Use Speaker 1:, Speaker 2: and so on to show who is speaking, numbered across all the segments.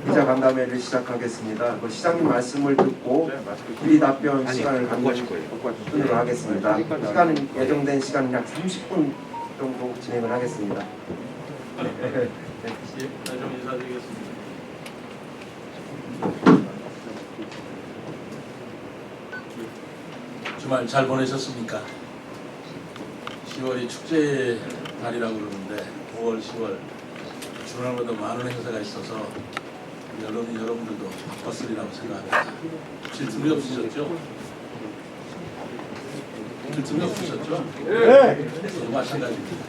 Speaker 1: 기자간담회를 시작하겠습니다. 시장님 말씀을 듣고 질의답변 시간을 갖도록 하겠습니다. 시간은 예정된 시간은 약 30분 정도 진행을 하겠습니다.
Speaker 2: 좀 인사드리겠습니다. 주말 잘 보내셨습니까? 10월이 축제 달이라고 그러는데 5월, 10월 주말마다 많은 행사가 있어서 여러분들도 바빴으리라고 생각합니다. 질투이 없으셨죠? 질투이 없으셨죠? 네. 저도 마찬가지입니다.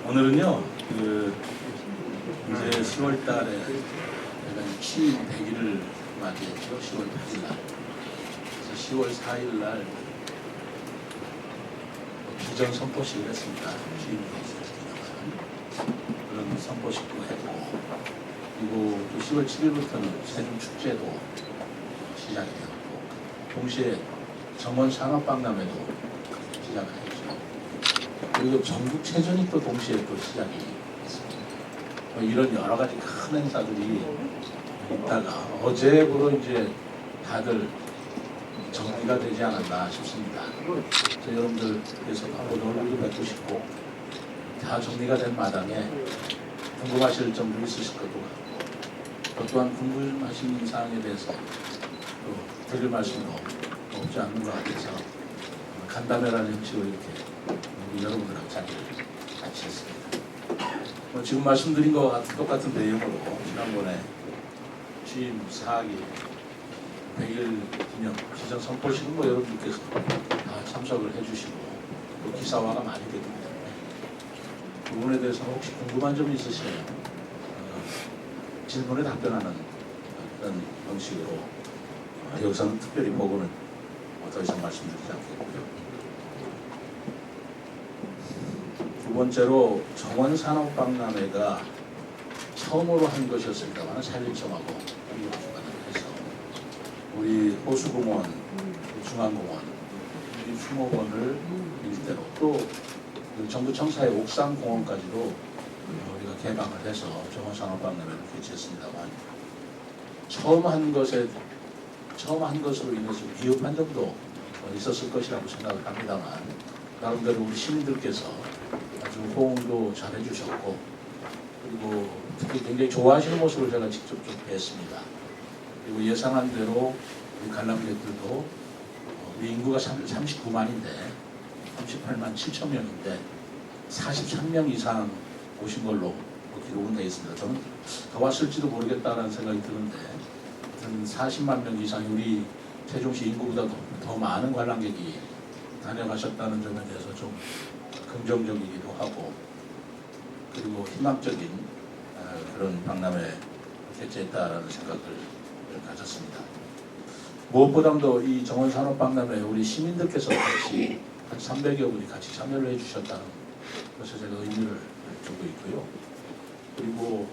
Speaker 2: 오늘은요, 이제 10월 달에 제가 취임 100일을 맞이했죠. 10월 8일 날. 그래서 10월 4일 날 비전 선포식을 했습니다. 취임 100일 기념한 그런 선포식도 했고, 그리고 또 10월 7일부터는 세종 축제도 시작이 되었고, 동시에 정원 산업박람회도 시작을 했죠. 그리고 전국체전이 또 동시에 또 시작이 됐습니다. 이런 여러 가지 큰 행사들이 있다가 어제부로 이제 다들 정리가 되지 않았나 싶습니다. 그래서 여러분들께서 한번 얼굴도 뵙고 싶고, 다 정리가 된 마당에 궁금하실 점도 있으실 것도 같고, 또한 궁금하신 사항에 대해서 또 드릴 말씀도 없지 않는 것 같아서 간담회라는 형식으로 이렇게 여러분들하고 자리를 같이 했습니다. 지금 말씀드린 것과 똑같은 내용으로 지난번에 취임 4기 100일 기념 기자 선포식은 여러분들께서 다 참석을 해주시고 또 기사화가 많이 되기 때문에 그 부분에 대해서 혹시 궁금한 점이 있으시면 질문에 답변하는 그런 형식으로 여기서는 특별히 보고는 더 이상 말씀드리지 않겠고요. 두 번째로 정원산업박람회가 처음으로 한 것이었습니다만 산림청하고 해서 우리 호수공원, 중앙공원, 우리 수목원을 일대로 또 정부 청사의 옥상공원까지도 우리가 개방을 해서 정원산업박람회를 개최했습니다만 처음 한 것으로 인해서 비흡한 점도 있었을 것이라고 생각을 합니다만 나름대로 우리 시민들께서 아주 호응도 잘 해주셨고, 그리고 특히 굉장히 좋아하시는 모습을 제가 직접 좀 뵀습니다. 그리고 예상한 대로 우리 관람객들도 우리 인구가 39만인데 38만 7천 명인데 43명 이상 오신 걸로 기록은 되어 있습니다. 저는 더 왔을지도 모르겠다는 생각이 드는데 40만 명 이상이 우리 세종시 인구보다 더 많은 관람객이 다녀가셨다는 점에 대해서 좀 긍정적이기도 하고, 그리고 희망적인 그런 박람회 개최했다라는 생각을 가졌습니다. 무엇보다도 이 정원산업박람회 우리 시민들께서 같이 한 300여 분이 같이 참여를 해주셨다는 것에 제가 의미를 두고 있고요. 그리고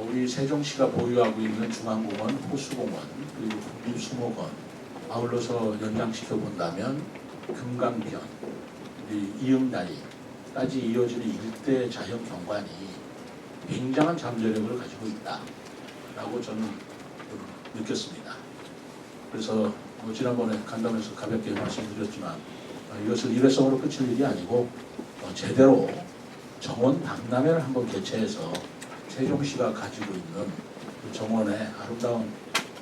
Speaker 2: 우리 세종시가 보유하고 있는 중앙공원, 호수공원, 그리고 국립수목원, 아울러서 연장시켜 본다면 금강변, 우리 이응다리까지 이어지는 일대 자연경관이 굉장한 잠재력을 가지고 있다라고 저는 느꼈습니다. 그래서 지난번에 간담회에서 가볍게 말씀드렸지만 이것을 일회성으로 끝일 일이 아니고 제대로 정원 박람회를 한번 개최해서 세종시가 가지고 있는 그 정원의 아름다운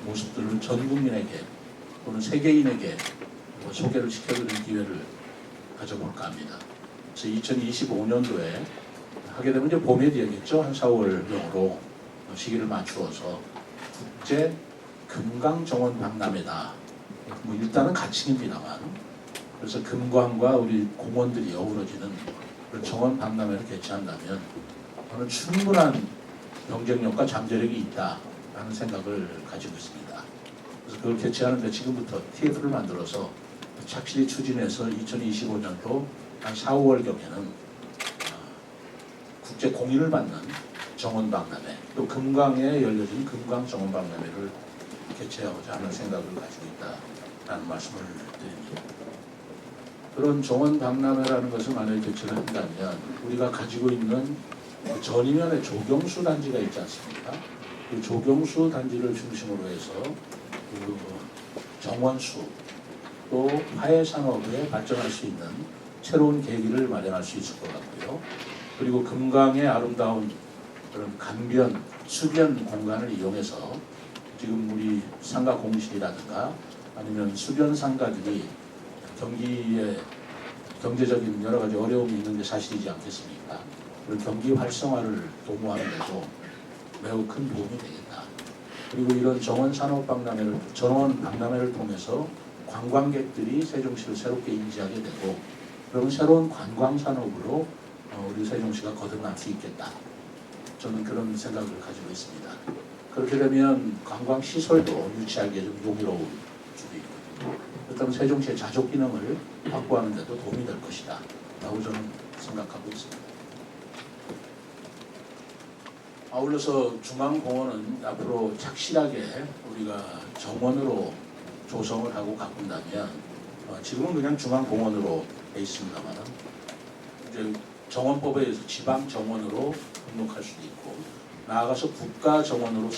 Speaker 2: 모습들을 전 국민에게 또는 세계인에게 소개를 시켜드리는 기회를 가져볼까 합니다. 그래서 2025년도에 하게 되면 이제 봄에 되겠죠. 한 4월경으로 시기를 맞추어서 국제 금강정원 박람회다. 일단은 가칭입니다만, 그래서 금강과 우리 공원들이 어우러지는 정원 박람회를 개최한다면 저는 충분한 경쟁력과 잠재력이 있다라는 생각을 가지고 있습니다. 그래서 그걸 개최하는데 지금부터 TF를 만들어서 착실히 추진해서 2025년도 한 4, 5월경에는 국제 공인을 받는 정원 박람회, 또 금강에 열려진 금강 정원 박람회를 개최하고자 하는 생각을 가지고 있다라는 말씀을 드립니다. 그런 정원 박람회라는 것을 만약에 개최를 한다면 우리가 가지고 있는 그 전이면에 조경수 단지가 있지 않습니까? 그 조경수 단지를 중심으로 해서 그 정원수 또 화훼 산업에 발전할 수 있는 새로운 계기를 마련할 수 있을 것 같고요. 그리고 금강의 아름다운 그런 강변, 수변 공간을 이용해서 지금 우리 상가 공실이라든가 아니면 수변 상가들이 경기에 경제적인 여러 가지 어려움이 있는 게 사실이지 않겠습니까? 그런 경기 활성화를 도모하는 데도 매우 큰 도움이 되겠다. 그리고 이런 정원 박람회를 통해서 관광객들이 세종시를 새롭게 인지하게 되고 그런 새로운 관광 산업으로 우리 세종시가 거듭날 수 있겠다. 저는 그런 생각을 가지고 있습니다. 그렇게 되면 관광 시설도 유치하기에 좀 용이로울 수도 있고, 그렇다면 세종시의 자족 기능을 확보하는 데도 도움이 될 것이다. 라고 저는 생각하고 있습니다. 아울러서 중앙공원은 앞으로 착실하게 우리가 정원으로 조성을 하고 가꾼다면 지금은 그냥 중앙공원으로 돼 있습니다만 이제 정원법에 의해서 지방 정원으로 등록할 수도 있고 나아가서 국가 정원으로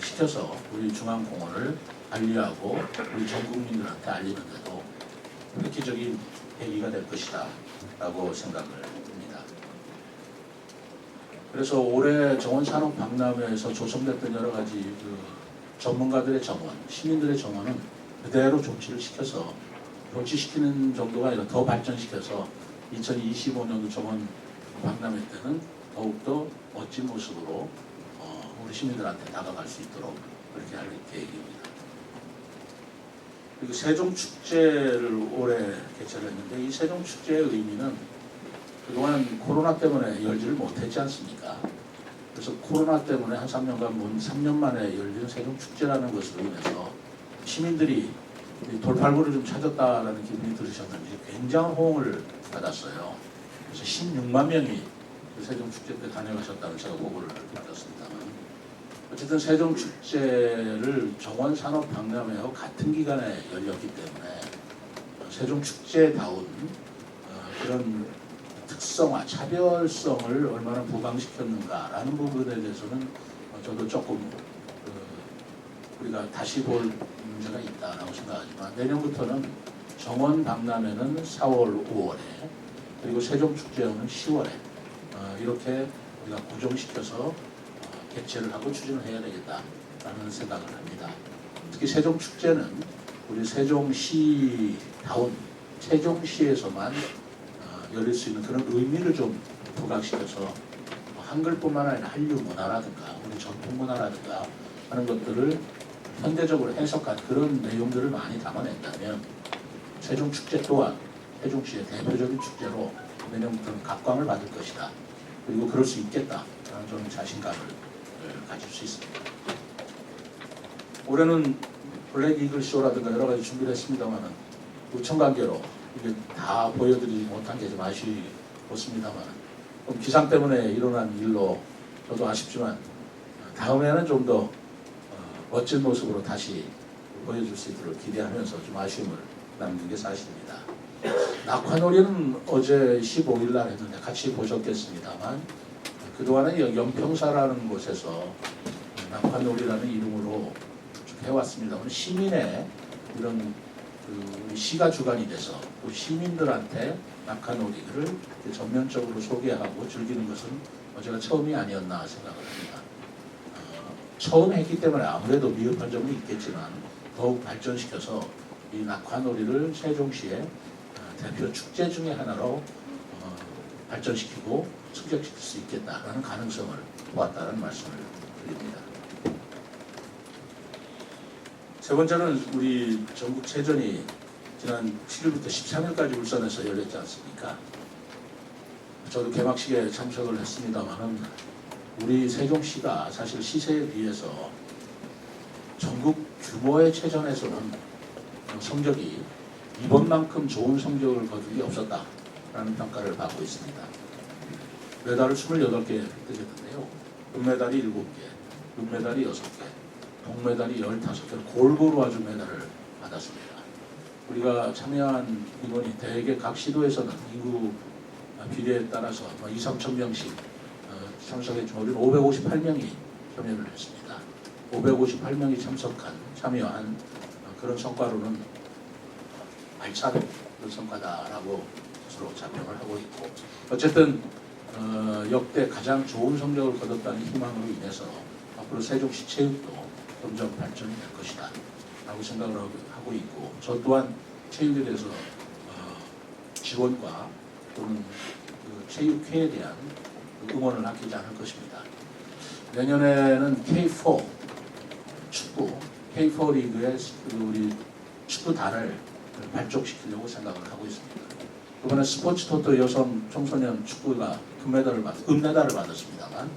Speaker 2: 시켜서 우리 중앙공원을 관리하고 우리 전 국민들한테 알리는 데도 획기적인 계기가 될 것이다 라고 생각을 합니다. 그래서 올해 정원산업 박람회에서 조성됐던 여러 가지 그 전문가들의 정원, 시민들의 정원은 그대로 조치를 시켜서 조치시키는 정도가 아니라 더 발전시켜서 2025년도 정원 박람회 때는 더욱더 멋진 모습으로 우리 시민들한테 다가갈 수 있도록 그렇게 할 계획입니다. 그리고 세종축제를 올해 개최를 했는데 이 세종축제의 의미는 그동안 코로나 때문에 열지를 못했지 않습니까? 그래서 코로나 때문에 한 3년 만에 열린 세종축제라는 것으로 인해서 시민들이 돌팔구를 좀 찾았다라는 기분이 들으셨는지 굉장한 호응을 받았어요. 그래서 16만 명이 세종축제 때 다녀가셨다는 제가 보고를 받았습니다만 어쨌든 세종축제를 정원산업박람회하고 같은 기간에 열렸기 때문에 세종축제다운 그런 특성화, 차별성을 얼마나 부각시켰는가라는 부분에 대해서는 저도 조금 우리가 다시 볼 문제가 있다라고 생각하지만 내년부터는 정원박람회는 4월, 5월에 그리고 세종축제는 10월에 이렇게 우리가 고정시켜서 개최를 하고 추진을 해야 되겠다라는 생각을 합니다. 특히 세종축제는 우리 세종시다운 세종시에서만 열릴 수 있는 그런 의미를 좀 부각시켜서 한글뿐만 아니라 한류 문화라든가 우리 전통 문화라든가 하는 것들을 현대적으로 해석한 그런 내용들을 많이 담아낸다면 세종축제 또한 세종시의 대표적인 축제로 내년부터는 각광을 받을 것이다. 그리고 그럴 수 있겠다라는 저는 자신감을 가질 수 있습니다. 올해는 블랙 이글 쇼라든가 여러 가지 준비를 했습니다만 우천관계로 이게 다 보여드리지 못한 게 좀 아쉽습니다만 기상 때문에 일어난 일로 저도 아쉽지만 다음에는 좀 더 멋진 모습으로 다시 보여줄 수 있도록 기대하면서 좀 아쉬움을 남긴 게 사실입니다. 낙화놀이는 어제 15일 날 했는데 같이 보셨겠습니다만 그동안은 연평사라는 곳에서 낙화놀이라는 이름으로 쭉 해왔습니다만 시민의 이런 우리 시가 주관이 돼서 우리 시민들한테 낙하놀이를 전면적으로 소개하고 즐기는 것은 어제가 처음이 아니었나 생각을 합니다. 처음 했기 때문에 아무래도 미흡한 점은 있겠지만 더욱 발전시켜서 이 낙하놀이를 세종시의 대표 축제 중에 하나로 발전시키고 승격시킬 수 있겠다라는 가능성을 보았다는 말씀을 드립니다. 세 번째는 우리 전국 체전이 지난 7일부터 13일까지 울산에서 열렸지 않습니까? 저도 개막식에 참석을 했습니다만은 우리 세종시가 사실 시세에 비해서 전국 규모의 체전에서는 성적이 이번만큼 좋은 성적을 거둔 게 없었다라는 평가를 받고 있습니다. 메달을 28개 획득했는데요. 금메달이 7개, 은메달이 6개, 동메달이 15개, 골고루 아주 메달을 받았습니다. 우리가 참여한 인원이 대개 각 시도에서는 인구 비례에 따라서 2, 3천 명씩 참석했지만 우리는 558명이 참여를 했습니다. 558명이 참여한 그런 성과로는 알찬 그런 성과다라고 스스로 자평을 하고 있고, 어쨌든 역대 가장 좋은 성적을 거뒀다는 희망으로 인해서 앞으로 세종시 체육도 점점 발전이 될 것이다 라고 생각을 하고 있고, 저 또한 체육에 대해서 지원과 또는 그 체육회에 대한 응원을 아끼지 않을 것입니다. 내년에는 K4 축구, K4 리그의 우리 축구단을 발족시키려고 생각을 하고 있습니다. 이번에 스포츠 토토 여성 청소년 축구가 은메달을 받았습니다만,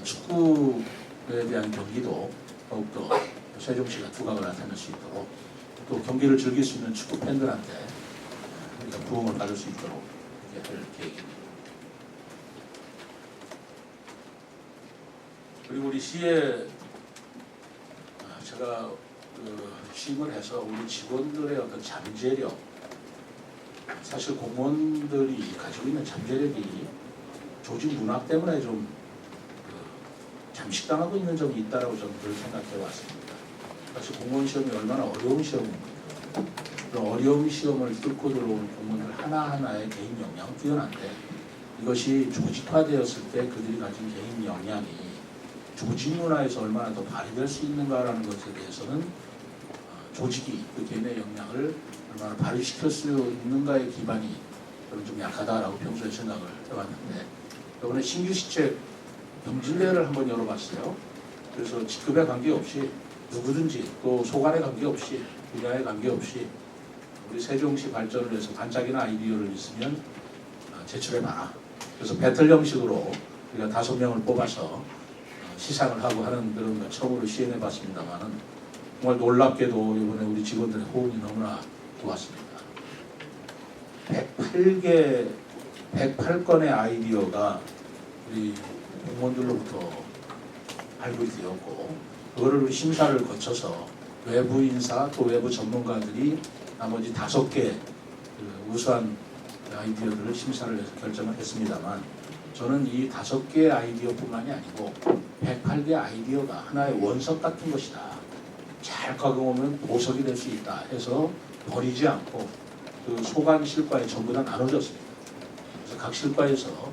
Speaker 2: 축구에 대한 경기도 더욱더 세종시가 두각을 나타낼 수 있도록, 또 경기를 즐길 수 있는 축구 팬들한테 우리가 부흥을 받을 수 있도록 이렇게 할 계획입니다. 그리고 우리 시에 제가 취임을 해서 우리 직원들의 어떤 잠재력, 사실 공무원들이 가지고 있는 잠재력이 조직 문화 때문에 좀 잠식당하고 있는 점이 있다라고 저는 늘 생각해 왔습니다. 사실 공무원 시험이 얼마나 어려운 시험입니까? 그런 어려운 시험을 뚫고 들어오는 공무원들 하나하나의 개인 역량은 뛰어난데, 이것이 조직화되었을 때 그들이 가진 개인 역량이 조직 문화에서 얼마나 더 발휘될 수 있는가라는 것에 대해서는 조직이 그 개인의 역량을 얼마나 발휘시킬 수 있는가의 기반이 저는 좀 약하다라고 평소에 생각을 해왔는데, 이번에 신규 시책 경진대회를 한번 열어봤어요. 그래서 직급에 관계없이 누구든지, 또 소관에 관계없이, 분야에 관계없이 우리 세종시 발전을 위해서 반짝이는 아이디어를 있으면 제출해봐라. 그래서 배틀 형식으로 우리가 5명을 뽑아서 시상을 하고 하는 그런 걸 처음으로 시행해봤습니다만은, 정말 놀랍게도 이번에 우리 직원들의 호응이 너무나 좋았습니다. 108건의 아이디어가 우리 공무원들로부터 발굴이 되었고, 그거를 심사를 거쳐서 외부 인사 또 외부 전문가들이 나머지 5개 우수한 아이디어들을 심사를 해서 결정을 했습니다만, 저는 이 5개의 아이디어뿐만이 아니고 108개 아이디어가 하나의 원석 같은 것이다, 잘 적용하면 보석이 될 수 있다 해서 버리지 않고 그 소관 실과에 전부 다 나눠졌습니다. 그래서 각 실과에서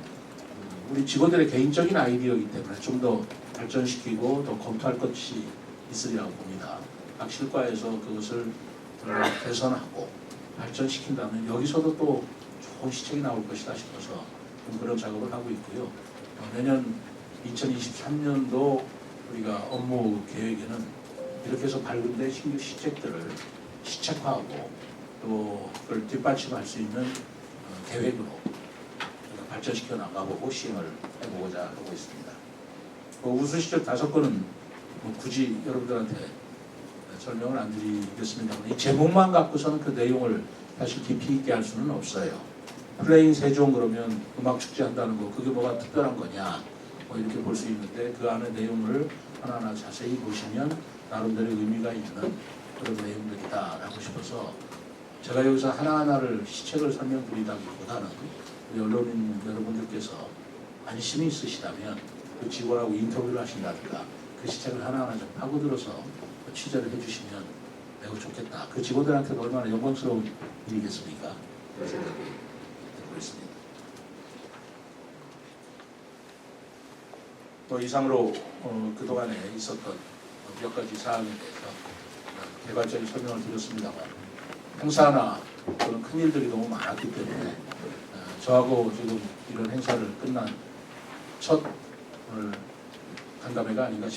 Speaker 2: 우리 직원들의 개인적인 아이디어이기 때문에 좀 더 발전시키고 더 검토할 것이 있으리라고 봅니다. 각 실과에서 그것을 개선하고 발전시킨다면 여기서도 또 좋은 시책이 나올 것이다 싶어서 그런 작업을 하고 있고요. 내년 2023년도 우리가 업무 계획에는 이렇게 해서 발굴된 신규 시책들을 시책화하고 또 그걸 뒷받침할 수 있는 계획으로 발전시켜 나가보고 시행을 해보고자 하고 있습니다. 우수 시책 5건은 굳이 여러분들한테 설명을 안 드리겠습니다만, 이 제목만 갖고서는 그 내용을 사실 깊이 있게 할 수는 없어요. 플레인 세종 그러면 음악 축제 한다는 거, 그게 뭐가 특별한 거냐, 뭐 이렇게 볼 수 있는데, 그 안에 내용을 하나하나 자세히 보시면 나름대로 의미가 있는 그런 내용들이다라고 싶어서, 제가 여기서 하나하나를 시책을 설명드리다기보다는 우리 언론인 여러분들께서 관심이 있으시다면 그 직원하고 인터뷰를 하신다든가 그 시책을 하나하나 좀 파고들어서 취재를 해주시면 매우 좋겠다. 그 직원들한테도 얼마나 영광스러운 일이겠습니까? 그런 생각이 들고 있습니다. 또 이상으로 그동안에 있었던 몇 가지 사항에 대해서 개괄적인 설명을 드렸습니다만, 행사나 그런 큰 일들이 너무 많았기 때문에 저하고 지금 이런 행사를 끝난 첫 오늘 간담회가 아닌가 싶습니다.